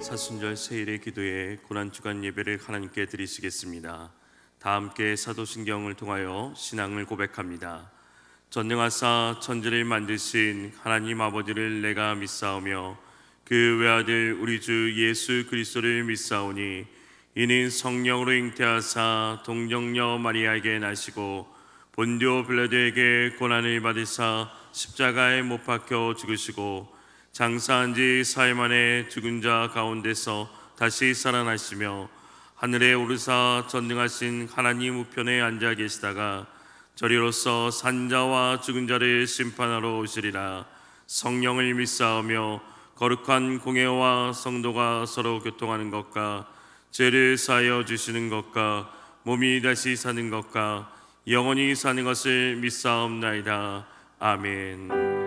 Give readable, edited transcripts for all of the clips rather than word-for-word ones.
사순절 세일의 기도에 고난주간 예배를 하나님께 드리시겠습니다. 다 함께 사도신경을 통하여 신앙을 고백합니다. 전능하사 천지를 만드신 하나님 아버지를 내가 믿사오며 그 외아들 우리 주 예수 그리스도를 믿사오니 이는 성령으로 잉태하사 동정녀 마리아에게 나시고 본디오 빌라도에게 고난을 받으사 십자가에 못 박혀 죽으시고 장사한 지 사흘 만에 죽은 자 가운데서 다시 살아나시며 하늘에 오르사 전능하신 하나님 우편에 앉아 계시다가 저리로서 산자와 죽은 자를 심판하러 오시리라. 성령을 믿사오며 거룩한 공회와 성도가 서로 교통하는 것과 죄를 사하여 주시는 것과 몸이 다시 사는 것과 영원히 사는 것을 믿사옵나이다. 아멘.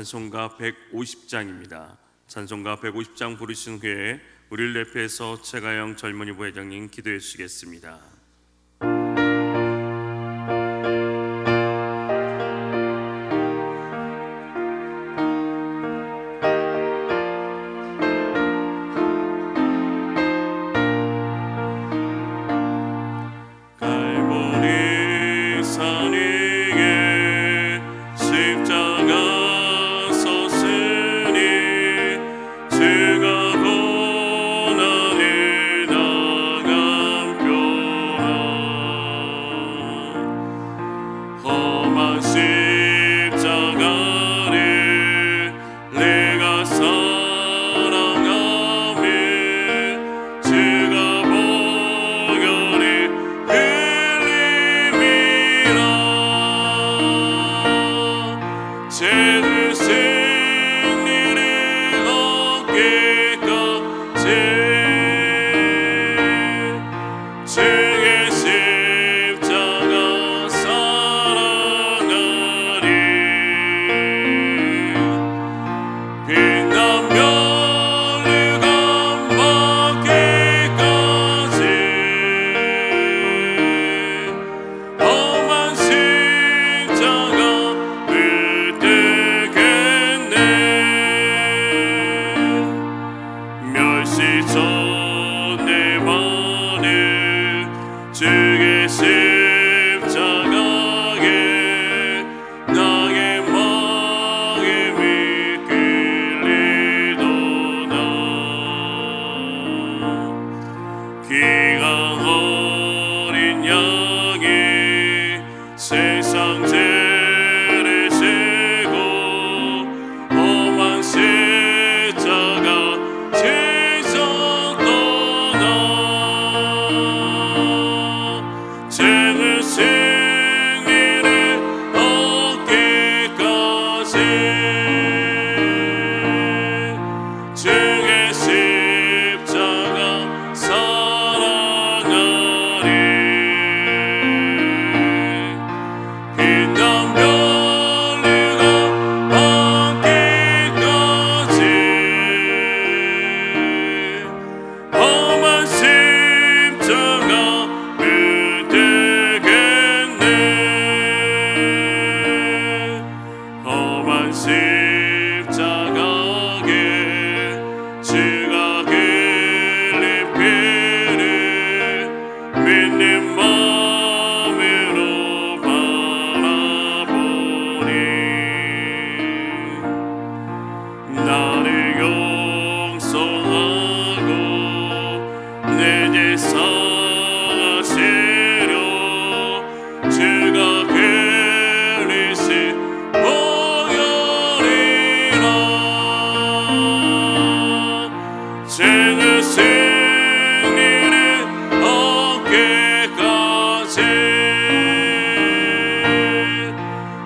찬송가 150장입니다. 찬송가 150장 부르신 후에 우리를 대표해서 최가영 젊은이 부회장님 기도해 주시겠습니다.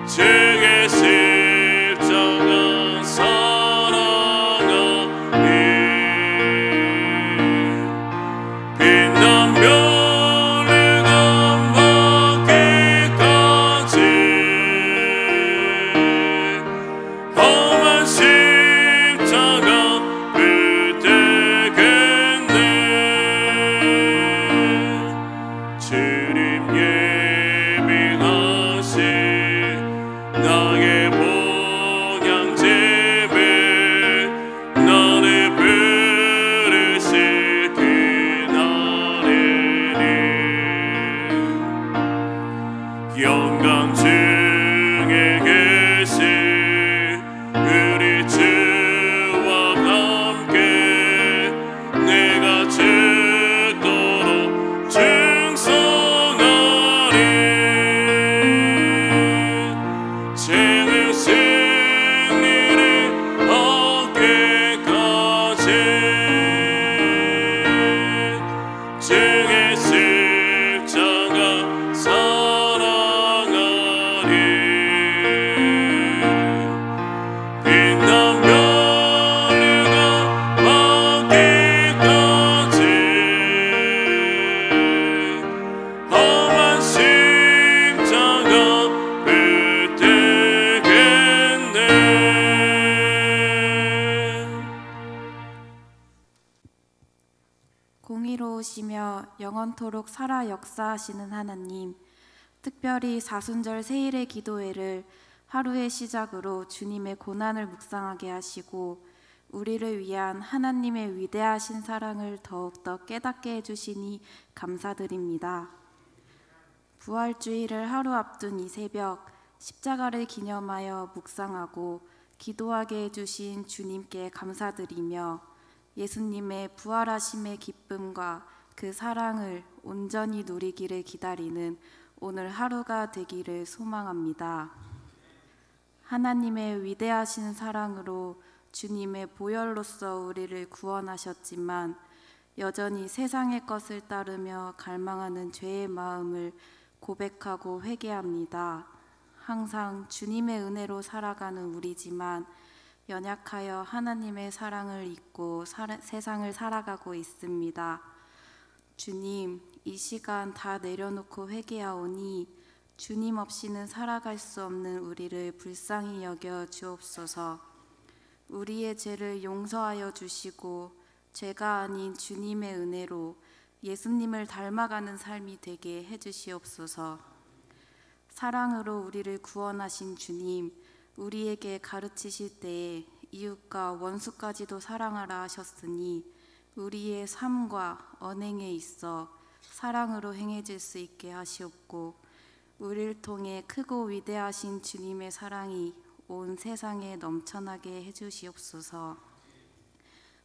제 주의 십자가 사랑하리. 빛나며 공의로우시며 영원토록 살아 역사하시는 하나님, 특별히 사순절 세일의 기도회를 하루의 시작으로 주님의 고난을 묵상하게 하시고 우리를 위한 하나님의 위대하신 사랑을 더욱더 깨닫게 해주시니 감사드립니다. 부활주의를 하루 앞둔 이 새벽, 십자가를 기념하여 묵상하고 기도하게 해주신 주님께 감사드리며 예수님의 부활하심의 기쁨과 그 사랑을 온전히 누리기를 기다리는 오늘 하루가 되기를 소망합니다. 하나님의 위대하신 사랑으로 주님의 보혈로서 우리를 구원하셨지만 여전히 세상의 것을 따르며 갈망하는 죄의 마음을 고백하고 회개합니다. 항상 주님의 은혜로 살아가는 우리지만 연약하여 하나님의 사랑을 잊고 세상을 살아가고 있습니다. 주님, 이 시간 다 내려놓고 회개하오니 주님 없이는 살아갈 수 없는 우리를 불쌍히 여겨 주옵소서. 우리의 죄를 용서하여 주시고 죄가 아닌 주님의 은혜로 예수님을 닮아가는 삶이 되게 해주시옵소서. 사랑으로 우리를 구원하신 주님, 우리에게 가르치실 때에 이웃과 원수까지도 사랑하라 하셨으니 우리의 삶과 언행에 있어 사랑으로 행해질 수 있게 하시옵고 우리를 통해 크고 위대하신 주님의 사랑이 온 세상에 넘쳐나게 해주시옵소서.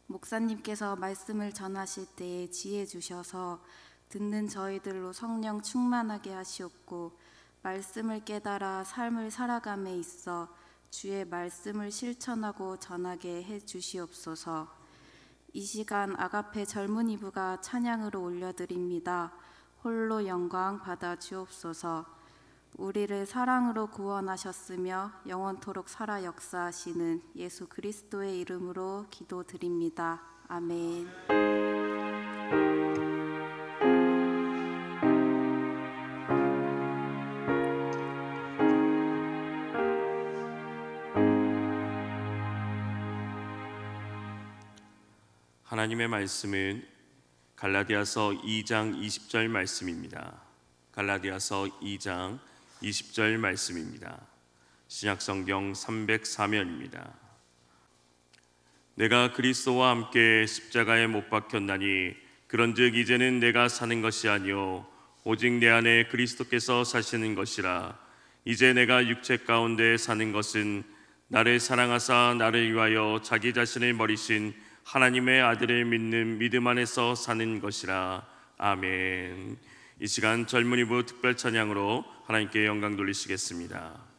목사님께서 말씀을 전하실 때에 지혜 주셔서 듣는 저희들로 성령 충만하게 하시옵고 말씀을 깨달아 삶을 살아감에 있어 주의 말씀을 실천하고 전하게 해주시옵소서. 이 시간 아가페 젊은이부가 찬양으로 올려드립니다. 홀로 영광 받아 주옵소서. 우리를 사랑으로 구원하셨으며 영원토록 살아 역사하시는 예수 그리스도의 이름으로 기도드립니다. 아멘. 하나님의 말씀은 갈라디아서 2장 20절 말씀입니다. 갈라디아서 2장 20절 말씀입니다. 신약성경 304면입니다. 내가 그리스도와 함께 십자가에 못 박혔나니 그런즉 이제는 내가 사는 것이 아니요 오직 내 안에 그리스도께서 사시는 것이라. 이제 내가 육체 가운데 사는 것은 나를 사랑하사 나를 위하여 자기 자신을 버리신 하나님의 아들을 믿는 믿음 안에서 사는 것이라. 아멘. 이 시간 젊은이부 특별 찬양으로 하나님께 영광 돌리시겠습니다.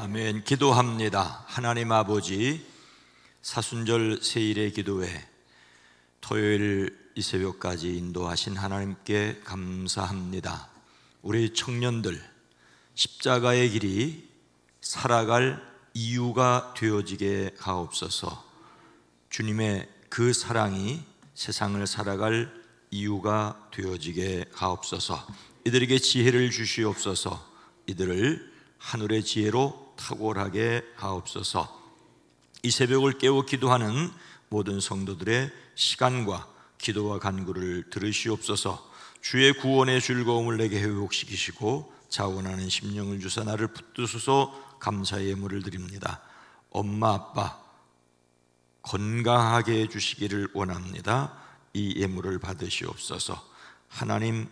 아멘. 기도합니다. 하나님 아버지, 사순절 세일의 기도회 토요일 이 새벽까지 인도하신 하나님께 감사합니다. 우리 청년들 십자가의 길이 살아갈 이유가 되어지게 하옵소서. 주님의 그 사랑이 세상을 살아갈 이유가 되어지게 하옵소서. 이들에게 지혜를 주시옵소서. 이들을 하늘의 지혜로 탁월하게 하옵소서. 이 새벽을 깨워 기도하는 모든 성도들의 시간과 기도와 간구를 들으시옵소서. 주의 구원의 즐거움을 내게 회복시키시고 자원하는 심령을 주사 나를 붙드소서. 감사의 예물을 드립니다. 엄마 아빠 건강하게 해주시기를 원합니다. 이 예물을 받으시옵소서. 하나님,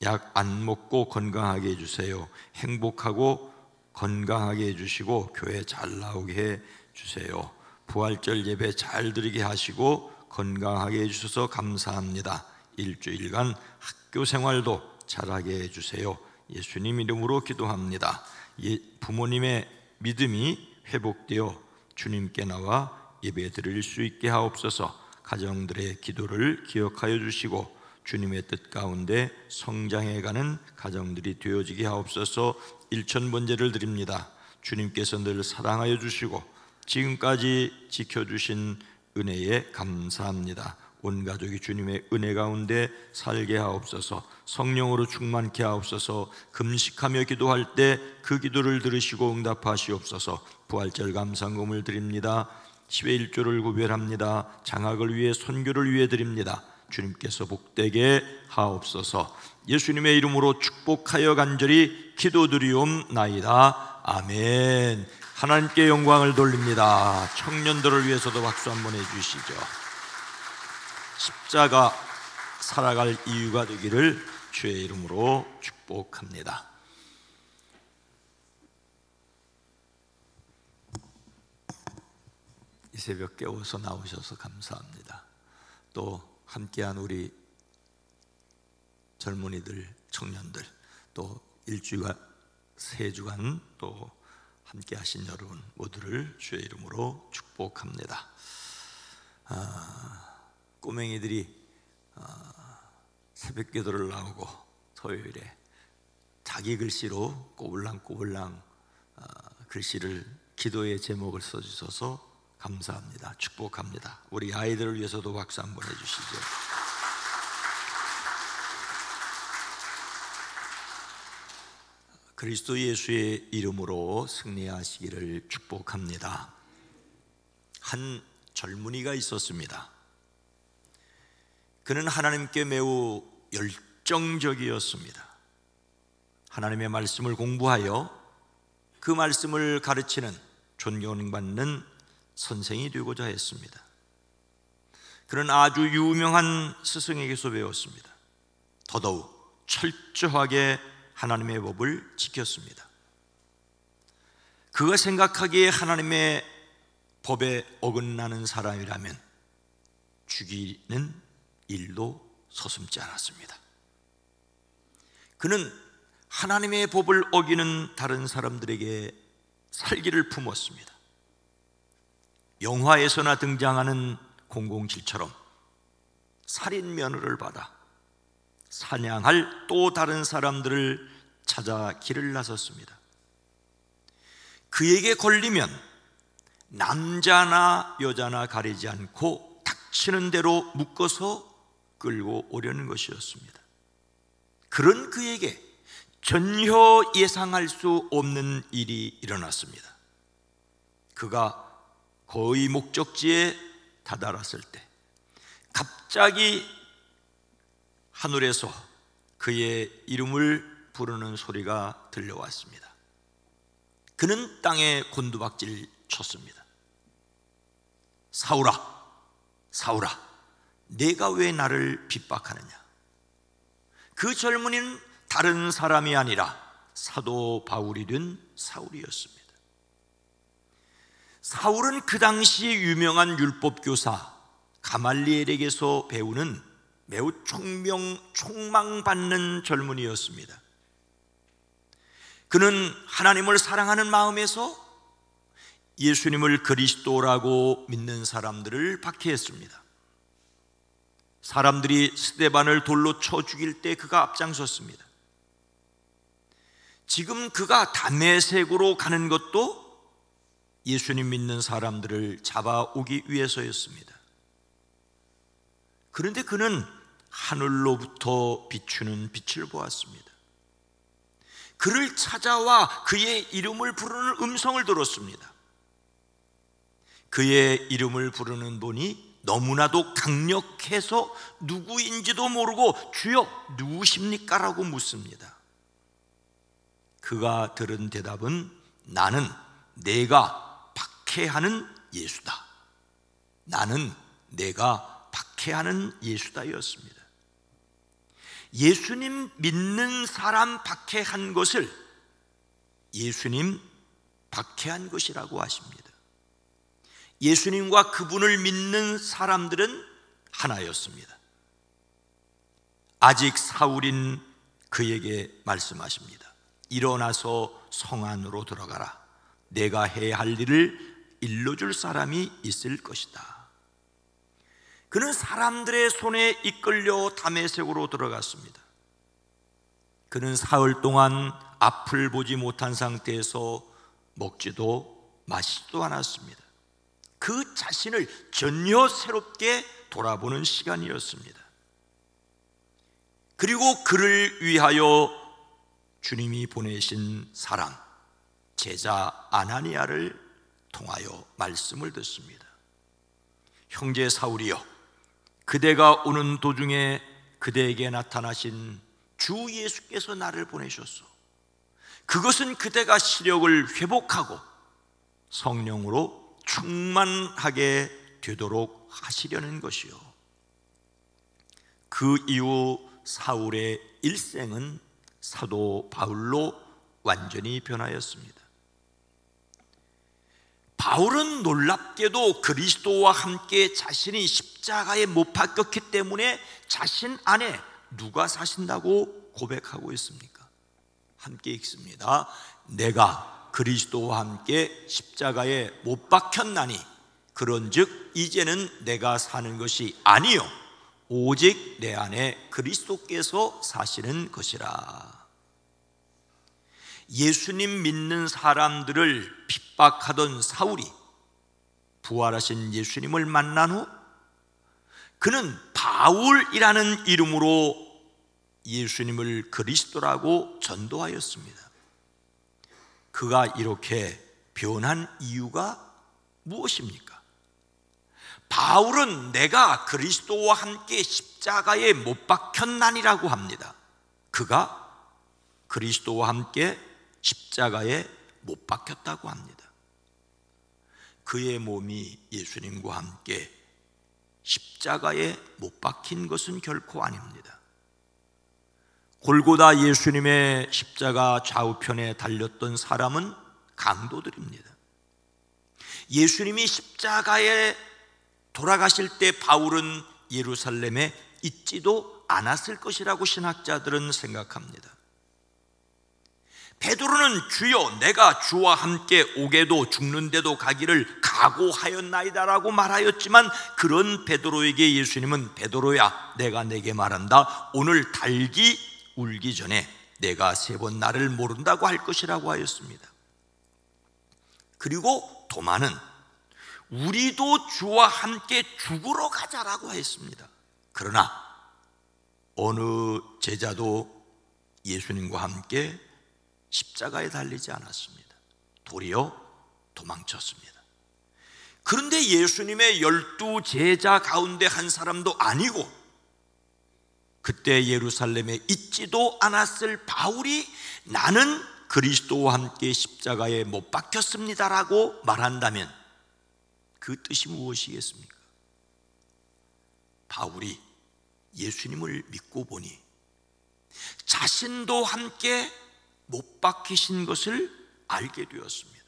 약 안 먹고 건강하게 해주세요. 행복하고 건강하게 해주시고 교회 잘 나오게 해주세요. 부활절 예배 잘 드리게 하시고 건강하게 해주셔서 감사합니다. 일주일간 학교 생활도 잘하게 해주세요. 예수님 이름으로 기도합니다. 부모님의 믿음이 회복되어 주님께 나와 예배 드릴 수 있게 하옵소서. 가정들의 기도를 기억하여 주시고 주님의 뜻 가운데 성장해가는 가정들이 되어지게 하옵소서. 일천번제를 드립니다. 주님께서 늘 사랑하여 주시고 지금까지 지켜주신 은혜에 감사합니다. 온 가족이 주님의 은혜 가운데 살게 하옵소서. 성령으로 충만케 하옵소서. 금식하며 기도할 때 그 기도를 들으시고 응답하시옵소서. 부활절 감상금을 드립니다. 10의 1조를 구별합니다. 장학을 위해 선교를 위해 드립니다. 주님께서 복되게 하옵소서. 예수님의 이름으로 축복하여 간절히 기도드리옵나이다. 아멘. 하나님께 영광을 돌립니다. 청년들을 위해서도 박수 한번 해주시죠. 십자가 살아갈 이유가 되기를 주의 이름으로 축복합니다. 이 새벽 깨워서 나오셔서 감사합니다. 또 함께한 우리 젊은이들, 청년들, 또 일주간, 세 주간 또 함께하신 여러분 모두를 주의 이름으로 축복합니다. 꼬맹이들이 새벽 기도를 나오고 토요일에 자기 글씨로 꼬불랑꼬불랑 글씨를 기도의 제목을 써주셔서 감사합니다. 축복합니다. 우리 아이들을 위해서도 박수 한번 해주시죠. 그리스도 예수의 이름으로 승리하시기를 축복합니다. 한 젊은이가 있었습니다. 그는 하나님께 매우 열정적이었습니다. 하나님의 말씀을 공부하여 그 말씀을 가르치는 존경받는 선생이 되고자 했습니다. 그는 아주 유명한 스승에게서 배웠습니다. 더더욱 철저하게 하나님의 법을 지켰습니다. 그가 생각하기에 하나님의 법에 어긋나는 사람이라면 죽이는 일도 서슴지 않았습니다. 그는 하나님의 법을 어기는 다른 사람들에게 살기를 품었습니다. 영화에서나 등장하는 007처럼 살인 면허를 받아 사냥할 또 다른 사람들을 찾아 길을 나섰습니다. 그에게 걸리면 남자나 여자나 가리지 않고 닥치는 대로 묶어서 끌고 오려는 것이었습니다. 그런 그에게 전혀 예상할 수 없는 일이 일어났습니다. 그가 거의 목적지에 다다랐을 때 갑자기 하늘에서 그의 이름을 부르는 소리가 들려왔습니다. 그는 땅에 곤두박질 쳤습니다. 사울아, 사울아, 내가 왜 나를 핍박하느냐? 그 젊은이는 다른 사람이 아니라 사도 바울이 된 사울이었습니다. 사울은 그 당시 유명한 율법교사 가말리엘에게서 배우는 매우 총망받는 젊은이였습니다. 그는 하나님을 사랑하는 마음에서 예수님을 그리스도라고 믿는 사람들을 박해했습니다. 사람들이 스데반을 돌로 쳐 죽일 때 그가 앞장섰습니다. 지금 그가 다메섹으로 가는 것도 예수님 믿는 사람들을 잡아오기 위해서였습니다. 그런데 그는 하늘로부터 비추는 빛을 보았습니다. 그를 찾아와 그의 이름을 부르는 음성을 들었습니다. 그의 이름을 부르는 분이 너무나도 강력해서 누구인지도 모르고 주여 누구십니까? 라고 묻습니다. 그가 들은 대답은 나는 내가 박해하는 예수다. 나는 내가 박해하는 예수다였습니다. 예수님 믿는 사람 박해한 것을 예수님 박해한 것이라고 하십니다. 예수님과 그분을 믿는 사람들은 하나였습니다. 아직 사울인 그에게 말씀하십니다. 일어나서 성 안으로 들어가라. 내가 해야 할 일을 일러줄 사람이 있을 것이다. 그는 사람들의 손에 이끌려 다메섹으로 들어갔습니다. 그는 사흘 동안 앞을 보지 못한 상태에서 먹지도 마시지도 않았습니다. 그 자신을 전혀 새롭게 돌아보는 시간이었습니다. 그리고 그를 위하여 주님이 보내신 사람, 제자 아나니아를 통하여 말씀을 듣습니다. 형제 사울이여, 그대가 오는 도중에 그대에게 나타나신 주 예수께서 나를 보내셨소. 그것은 그대가 시력을 회복하고 성령으로 충만하게 되도록 하시려는 것이요. 그 이후 사울의 일생은 사도 바울로 완전히 변하였습니다. 바울은 놀랍게도 그리스도와 함께 자신이 십자가에 못 박혔기 때문에 자신 안에 누가 사신다고 고백하고 있습니까? 함께 읽습니다. 내가 그리스도와 함께 십자가에 못 박혔나니 그런즉 이제는 내가 사는 것이 아니요 오직 내 안에 그리스도께서 사시는 것이라. 예수님 믿는 사람들을 핍박하던 사울이 부활하신 예수님을 만난 후 그는 바울이라는 이름으로 예수님을 그리스도라고 전도하였습니다. 그가 이렇게 변한 이유가 무엇입니까? 바울은 내가 그리스도와 함께 십자가에 못 박혔나니라고 합니다. 그가 그리스도와 함께 십자가에 못 박혔다고 합니다. 그의 몸이 예수님과 함께 십자가에 못 박힌 것은 결코 아닙니다. 골고다 예수님의 십자가 좌우편에 달렸던 사람은 강도들입니다. 예수님이 십자가에 돌아가실 때 바울은 예루살렘에 있지도 않았을 것이라고 신학자들은 생각합니다. 베드로는 주여 내가 주와 함께 오게도 죽는데도 가기를 각오하였나이다라고 말하였지만 그런 베드로에게 예수님은 베드로야 내가 내게 말한다. 오늘 닭이 울기 전에 내가 3번 나를 모른다고 할 것이라고 하였습니다. 그리고 도마는 우리도 주와 함께 죽으러 가자라고 했습니다. 그러나 어느 제자도 예수님과 함께 십자가에 달리지 않았습니다. 도리어 도망쳤습니다. 그런데 예수님의 12 제자 가운데 한 사람도 아니고 그때 예루살렘에 있지도 않았을 바울이 나는 그리스도와 함께 십자가에 못 박혔습니다라고 말한다면 그 뜻이 무엇이겠습니까? 바울이 예수님을 믿고 보니 자신도 함께 못 박히신 것을 알게 되었습니다.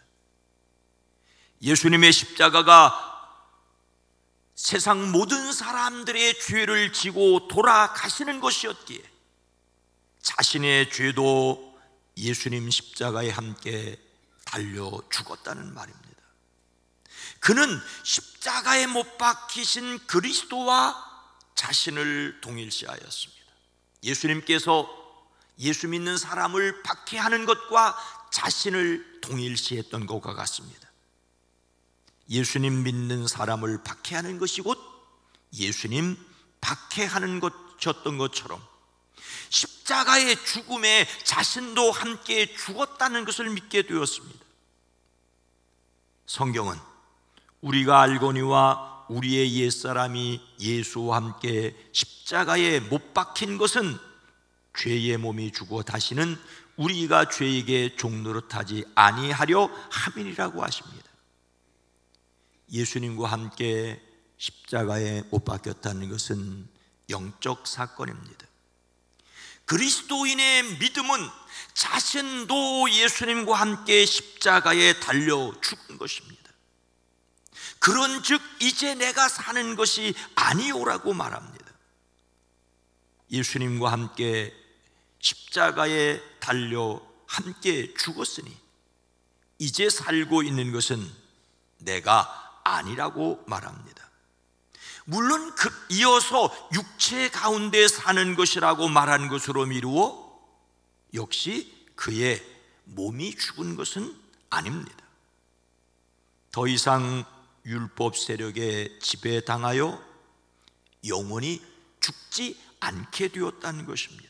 예수님의 십자가가 세상 모든 사람들의 죄를 지고 돌아가시는 것이었기에 자신의 죄도 예수님 십자가에 함께 달려 죽었다는 말입니다. 그는 십자가에 못 박히신 그리스도와 자신을 동일시하였습니다. 예수님께서 예수 믿는 사람을 박해하는 것과 자신을 동일시했던 것과 같습니다. 예수님 믿는 사람을 박해하는 것이 곧 예수님 박해하는 것이었던 것처럼 십자가의 죽음에 자신도 함께 죽었다는 것을 믿게 되었습니다. 성경은 우리가 알거니와 우리의 옛사람이 예수와 함께 십자가에 못 박힌 것은 죄의 몸이 죽어 다시는 우리가 죄에게 종노릇하지 아니하려 함이라고 하십니다. 예수님과 함께 십자가에 못 박혔다는 것은 영적 사건입니다. 그리스도인의 믿음은 자신도 예수님과 함께 십자가에 달려 죽은 것입니다. 그런즉 이제 내가 사는 것이 아니오라고 말합니다. 예수님과 함께 십자가에 달려 함께 죽었으니 이제 살고 있는 것은 내가 아니라고 말합니다. 물론 이어서 육체 가운데 사는 것이라고 말한 것으로 미루어 역시 그의 몸이 죽은 것은 아닙니다. 더 이상 율법 세력에 지배당하여 영원히 죽지 않게 되었다는 것입니다.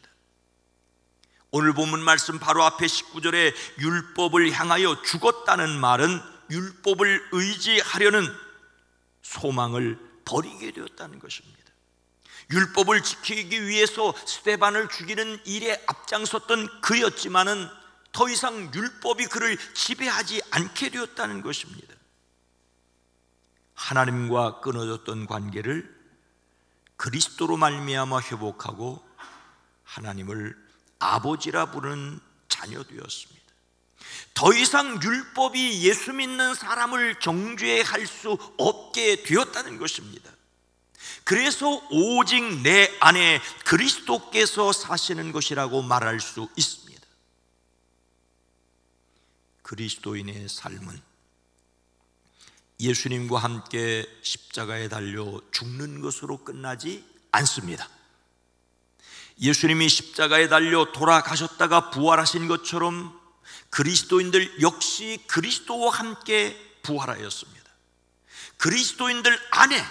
오늘 본문 말씀 바로 앞에 19절에 율법을 향하여 죽었다는 말은 율법을 의지하려는 소망을 버리게 되었다는 것입니다. 율법을 지키기 위해서 스데반을 죽이는 일에 앞장섰던 그였지만은 더 이상 율법이 그를 지배하지 않게 되었다는 것입니다. 하나님과 끊어졌던 관계를 그리스도로 말미암아 회복하고 하나님을 아버지라 부르는 자녀 되었습니다. 더 이상 율법이 예수 믿는 사람을 정죄할 수 없게 되었다는 것입니다. 그래서 오직 내 안에 그리스도께서 사시는 것이라고 말할 수 있습니다. 그리스도인의 삶은 예수님과 함께 십자가에 달려 죽는 것으로 끝나지 않습니다. 예수님이 십자가에 달려 돌아가셨다가 부활하신 것처럼 그리스도인들 역시 그리스도와 함께 부활하였습니다. 그리스도인들 안에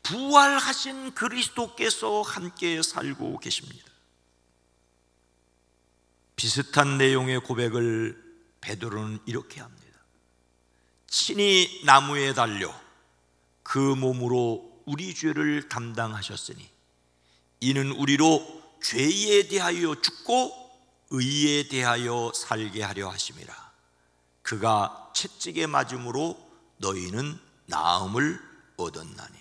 부활하신 그리스도께서 함께 살고 계십니다. 비슷한 내용의 고백을 베드로는 이렇게 합니다. 친히 나무에 달려 그 몸으로 우리 죄를 담당하셨으니 이는 우리로 죄에 대하여 죽고 의에 대하여 살게 하려 하심이라. 그가 채찍에 맞음으로 너희는 나음을 얻었나니.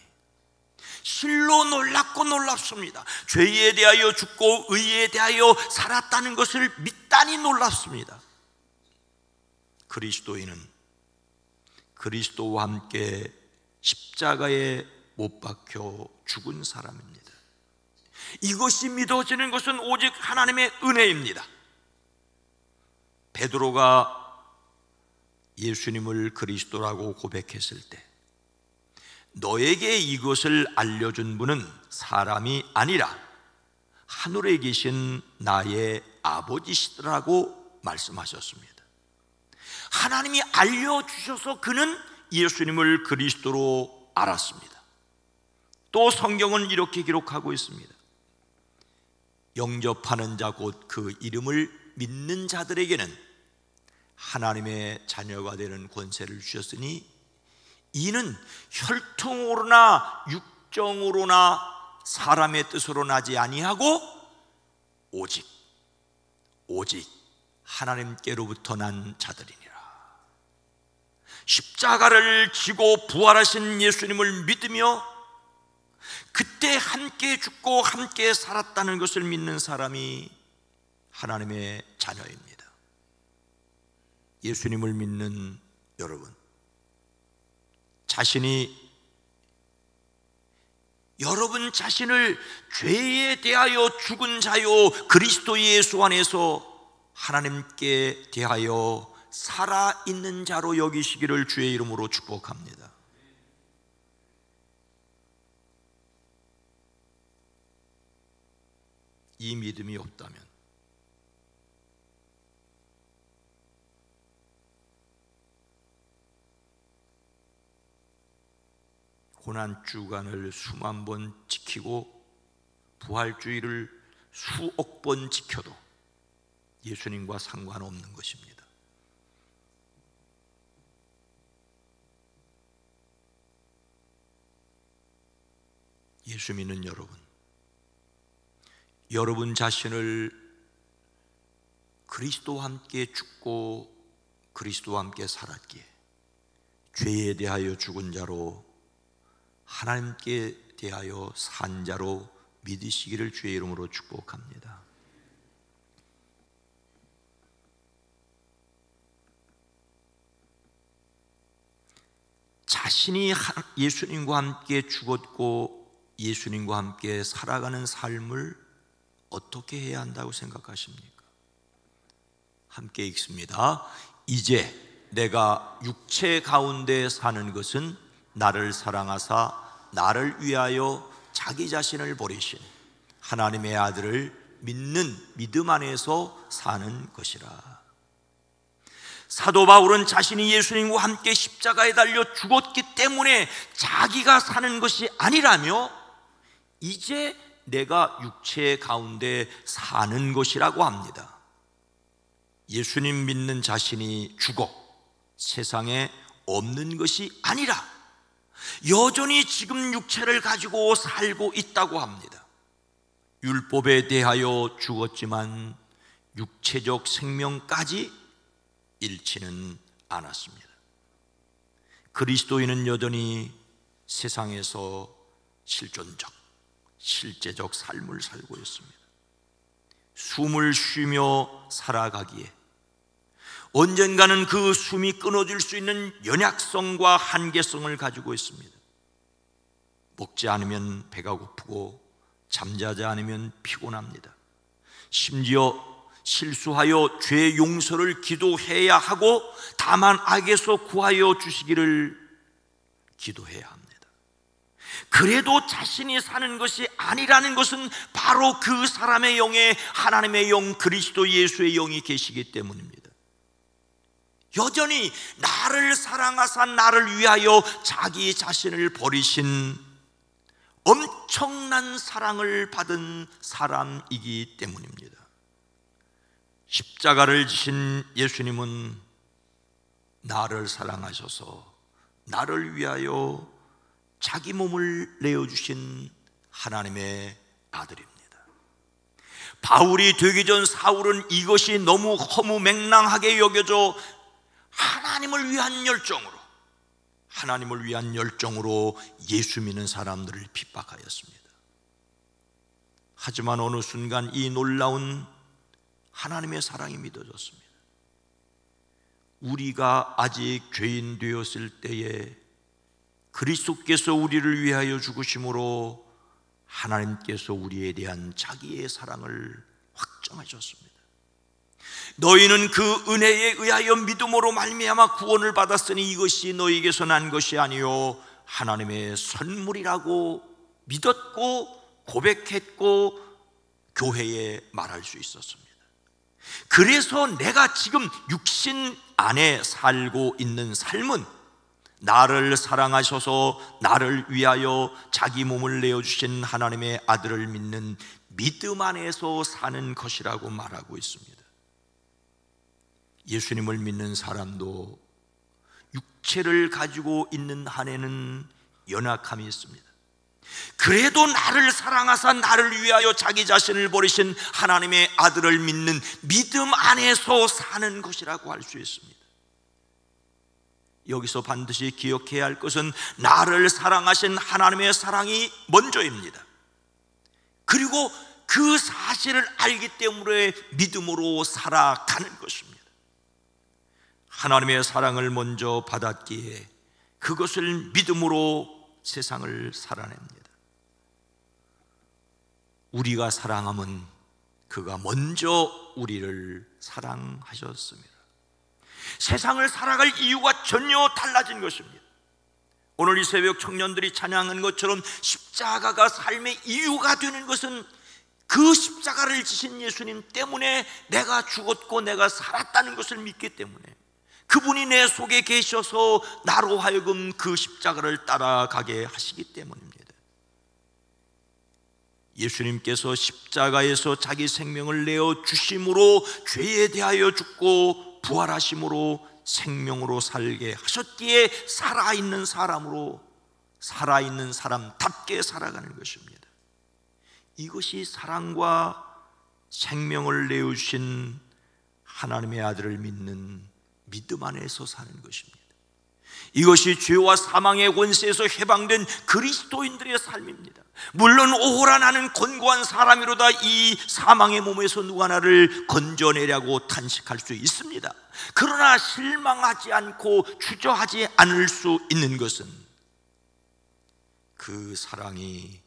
실로 놀랍고 놀랍습니다. 죄에 대하여 죽고 의에 대하여 살았다는 것을 믿다니 놀랍습니다. 그리스도인은 그리스도와 함께 십자가에 못 박혀 죽은 사람입니다. 이것이 믿어지는 것은 오직 하나님의 은혜입니다. 베드로가 예수님을 그리스도라고 고백했을 때 너에게 이것을 알려준 분은 사람이 아니라 하늘에 계신 나의 아버지시라고 말씀하셨습니다. 하나님이 알려주셔서 그는 예수님을 그리스도로 알았습니다. 또 성경은 이렇게 기록하고 있습니다. 영접하는 자 곧 그 이름을 믿는 자들에게는 하나님의 자녀가 되는 권세를 주셨으니 이는 혈통으로나 육정으로나 사람의 뜻으로 나지 아니하고 오직 하나님께로부터 난 자들이니라. 십자가를 지고 부활하신 예수님을 믿으며 그때 함께 죽고 함께 살았다는 것을 믿는 사람이 하나님의 자녀입니다. 예수님을 믿는 여러분, 여러분 자신을 죄에 대하여 죽은 자요 그리스도 예수 안에서 하나님께 대하여 살아있는 자로 여기시기를 주의 이름으로 축복합니다. 이 믿음이 없다면 고난주간을 수만 번 지키고 부활주의를 수억 번 지켜도 예수님과 상관없는 것입니다. 예수 믿는 여러분 자신을 그리스도와 함께 죽고 그리스도와 함께 살았기에 죄에 대하여 죽은 자로 하나님께 대하여 산 자로 믿으시기를 주의 이름으로 축복합니다. 자신이 예수님과 함께 죽었고 예수님과 함께 살아가는 삶을 어떻게 해야 한다고 생각하십니까? 함께 읽습니다. 이제 내가 육체 가운데 사는 것은 나를 사랑하사 나를 위하여 자기 자신을 버리신 하나님의 아들을 믿는 믿음 안에서 사는 것이라. 사도 바울은 자신이 예수님과 함께 십자가에 달려 죽었기 때문에 자기가 사는 것이 아니라며 이제 내가 육체 가운데 사는 것이라고 합니다. 예수님 믿는 자신이 죽어 세상에 없는 것이 아니라 여전히 지금 육체를 가지고 살고 있다고 합니다. 율법에 대하여 죽었지만 육체적 생명까지 잃지는 않았습니다. 그리스도인은 여전히 세상에서 실제적 삶을 살고 있습니다. 숨을 쉬며 살아가기에 언젠가는 그 숨이 끊어질 수 있는 연약성과 한계성을 가지고 있습니다. 먹지 않으면 배가 고프고 잠자지 않으면 피곤합니다. 심지어 실수하여 죄 용서를 기도해야 하고 다만 악에서 구하여 주시기를 기도해야 합니다. 그래도 자신이 사는 것이 아니라는 것은 바로 그 사람의 영에 하나님의 영 그리스도 예수의 영이 계시기 때문입니다. 여전히 나를 사랑하사 나를 위하여 자기 자신을 버리신 엄청난 사랑을 받은 사람이기 때문입니다. 십자가를 지신 예수님은 나를 사랑하셔서 나를 위하여 자기 몸을 내어주신 하나님의 아들입니다. 바울이 되기 전 사울은 이것이 너무 허무맹랑하게 여겨져 하나님을 위한 열정으로 예수 믿는 사람들을 핍박하였습니다. 하지만 어느 순간 이 놀라운 하나님의 사랑이 믿어졌습니다. 우리가 아직 죄인 되었을 때에 그리스도께서 우리를 위하여 죽으심으로 하나님께서 우리에 대한 자기의 사랑을 확정하셨습니다. 너희는 그 은혜에 의하여 믿음으로 말미암아 구원을 받았으니 이것이 너희에게서 난 것이 아니요 하나님의 선물이라고 믿었고 고백했고 교회에 말할 수 있었습니다. 그래서 내가 지금 육신 안에 살고 있는 삶은 나를 사랑하셔서 나를 위하여 자기 몸을 내어주신 하나님의 아들을 믿는 믿음 안에서 사는 것이라고 말하고 있습니다. 예수님을 믿는 사람도 육체를 가지고 있는 한에는 연약함이 있습니다. 그래도 나를 사랑하사 나를 위하여 자기 자신을 버리신 하나님의 아들을 믿는 믿음 안에서 사는 것이라고 할 수 있습니다. 여기서 반드시 기억해야 할 것은 나를 사랑하신 하나님의 사랑이 먼저입니다. 그리고 그 사실을 알기 때문에 믿음으로 살아가는 것입니다. 하나님의 사랑을 먼저 받았기에 그것을 믿음으로 세상을 살아냅니다. 우리가 사랑하면 그가 먼저 우리를 사랑하셨습니다. 세상을 살아갈 이유가 전혀 달라진 것입니다. 오늘 이 새벽 청년들이 찬양한 것처럼 십자가가 삶의 이유가 되는 것은 그 십자가를 지신 예수님 때문에 내가 죽었고 내가 살았다는 것을 믿기 때문에, 그분이 내 속에 계셔서 나로 하여금 그 십자가를 따라가게 하시기 때문입니다. 예수님께서 십자가에서 자기 생명을 내어 주심으로 죄에 대하여 죽고 부활하심으로 생명으로 살게 하셨기에 살아있는 사람으로, 살아있는 사람답게 살아가는 것입니다. 이것이 사랑과 생명을 내어주신 하나님의 아들을 믿는 믿음 안에서 사는 것입니다. 이것이 죄와 사망의 권세에서 해방된 그리스도인들의 삶입니다. 물론 오호라 나는 권고한 사람이로다, 이 사망의 몸에서 누가 나를 건져내려고 탄식할 수 있습니다. 그러나 실망하지 않고 주저하지 않을 수 있는 것은 그 사랑이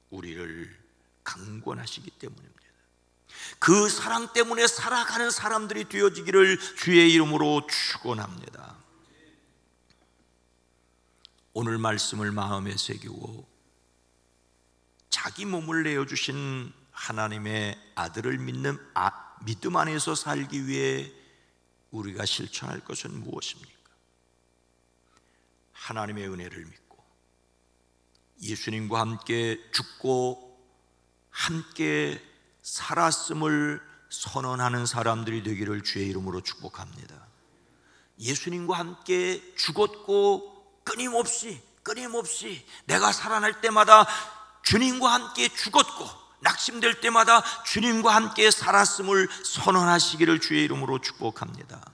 우리를 강권하시기 때문입니다. 그 사랑 때문에 살아가는 사람들이 되어지기를 주의 이름으로 축원합니다. 오늘 말씀을 마음에 새기고 자기 몸을 내어주신 하나님의 아들을 믿는 믿음 안에서 살기 위해 우리가 실천할 것은 무엇입니까? 하나님의 은혜를 믿고 예수님과 함께 죽고 함께 살았음을 선언하는 사람들이 되기를 주의 이름으로 축복합니다. 예수님과 함께 죽었고 끊임없이 내가 살아날 때마다 주님과 함께 죽었고 낙심될 때마다 주님과 함께 살았음을 선언하시기를 주의 이름으로 축복합니다.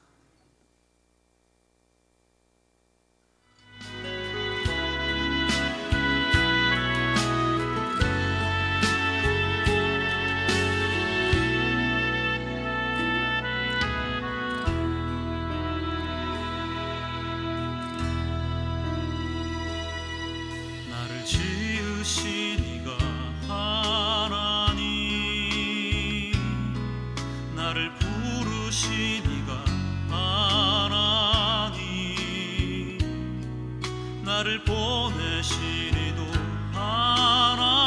지으시니가 하나님, 나를 부르시니가 하나님, 나를 보내시니도 하나님,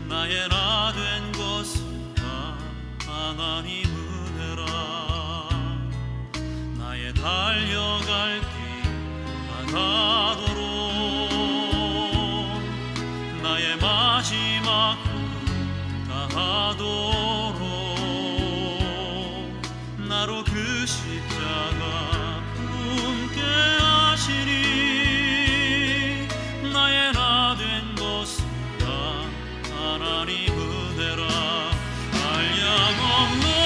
나의 나 된 것은 다 하나님 은혜라. 나의 달려갈 길 가도록 나의 마지막 걸음 다하도록 나로 그 십자가 품게 하시니 나의 나 된 것은 다 하나님 은혜라. 한량없는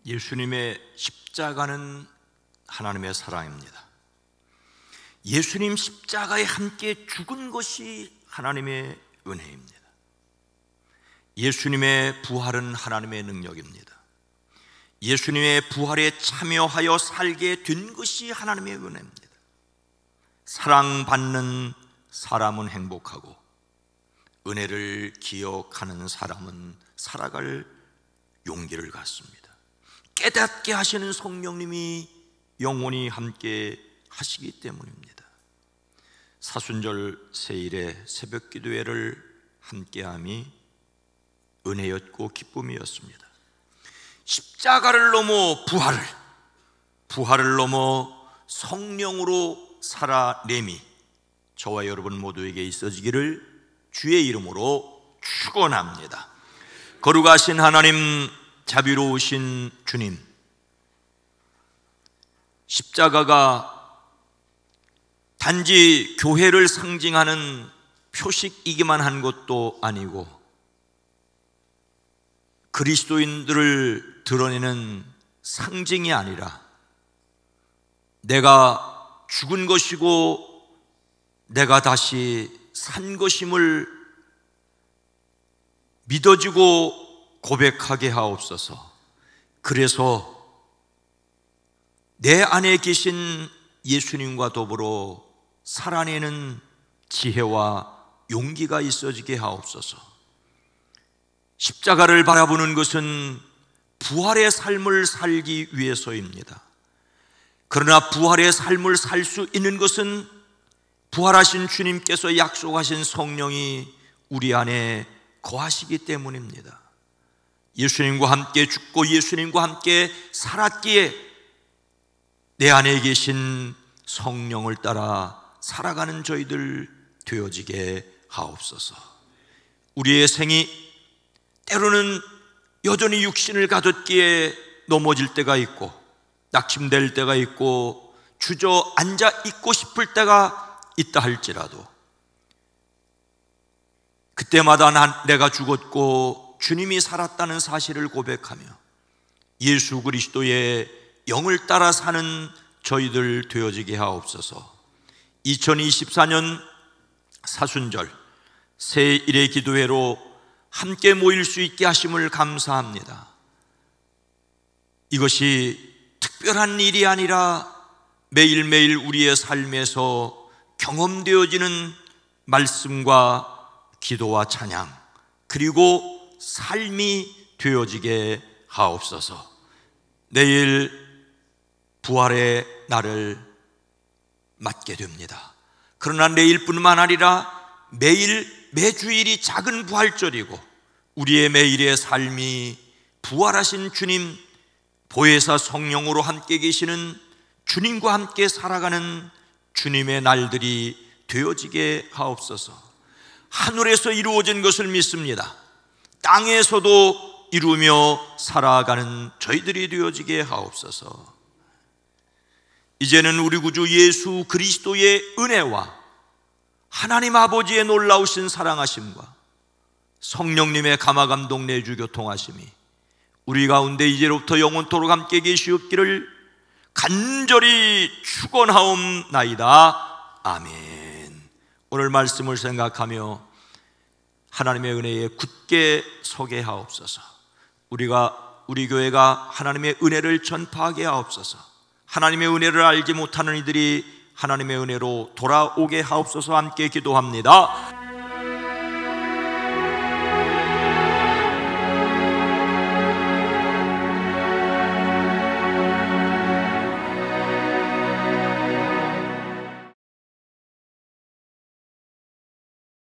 예수님의 십자가는 하나님의 사랑입니다. 예수님 십자가에 함께 죽은 것이 하나님의 은혜입니다. 예수님의 부활은 하나님의 능력입니다. 예수님의 부활에 참여하여 살게 된 것이 하나님의 은혜입니다. 사랑받는 사람은 행복하고 은혜를 기억하는 사람은 살아갈 용기를 갖습니다. 깨닫게 하시는 성령님이 영원히 함께 하시기 때문입니다. 사순절 세일에 새벽 기도회를 함께함이 은혜였고 기쁨이었습니다. 십자가를 넘어 부활을 넘어 성령으로 살아냄이 저와 여러분 모두에게 있어지기를 주의 이름으로 축원합니다. 거룩하신 하나님, 자비로우신 주님, 십자가가 단지 교회를 상징하는 표식이기만 한 것도 아니고 그리스도인들을 드러내는 상징이 아니라 내가 죽은 것이고 내가 다시 산 것임을 믿어지고 고백하게 하옵소서. 그래서 내 안에 계신 예수님과 더불어 살아내는 지혜와 용기가 있어지게 하옵소서. 십자가를 바라보는 것은 부활의 삶을 살기 위해서입니다. 그러나 부활의 삶을 살 수 있는 것은 부활하신 주님께서 약속하신 성령이 우리 안에 거하시기 때문입니다. 예수님과 함께 죽고 예수님과 함께 살았기에 내 안에 계신 성령을 따라 살아가는 저희들 되어지게 하옵소서. 우리의 생이 때로는 여전히 육신을 가졌기에 넘어질 때가 있고 낙심될 때가 있고 주저앉아 있고 싶을 때가 있다 할지라도 그때마다 내가 죽었고 주님이 살았다는 사실을 고백하며 예수 그리스도의 영을 따라 사는 저희들 되어지게 하옵소서. 2024년 사순절 새일의 기도회로 함께 모일 수 있게 하심을 감사합니다. 이것이 특별한 일이 아니라 매일매일 우리의 삶에서 경험되어지는 말씀과 기도와 찬양 그리고 삶이 되어지게 하옵소서. 내일 부활의 날을 맞게 됩니다. 그러나 내일뿐만 아니라 매주일이 작은 부활절이고 우리의 매일의 삶이 부활하신 주님, 보혜사 성령으로 함께 계시는 주님과 함께 살아가는 주님의 날들이 되어지게 하옵소서. 하늘에서 이루어진 것을 믿습니다. 땅에서도 이루며 살아가는 저희들이 되어지게 하옵소서. 이제는 우리 구주 예수 그리스도의 은혜와 하나님 아버지의 놀라우신 사랑하심과 성령님의 감화감동 내주 교통하심이 우리 가운데 이제로부터 영원토록 함께 계시옵기를 간절히 축원하옵나이다. 아멘. 오늘 말씀을 생각하며 하나님의 은혜에 굳게 서게 하옵소서. 우리 교회가 하나님의 은혜를 전파하게 하옵소서. 하나님의 은혜를 알지 못하는 이들이 하나님의 은혜로 돌아오게 하옵소서. 함께 기도합니다.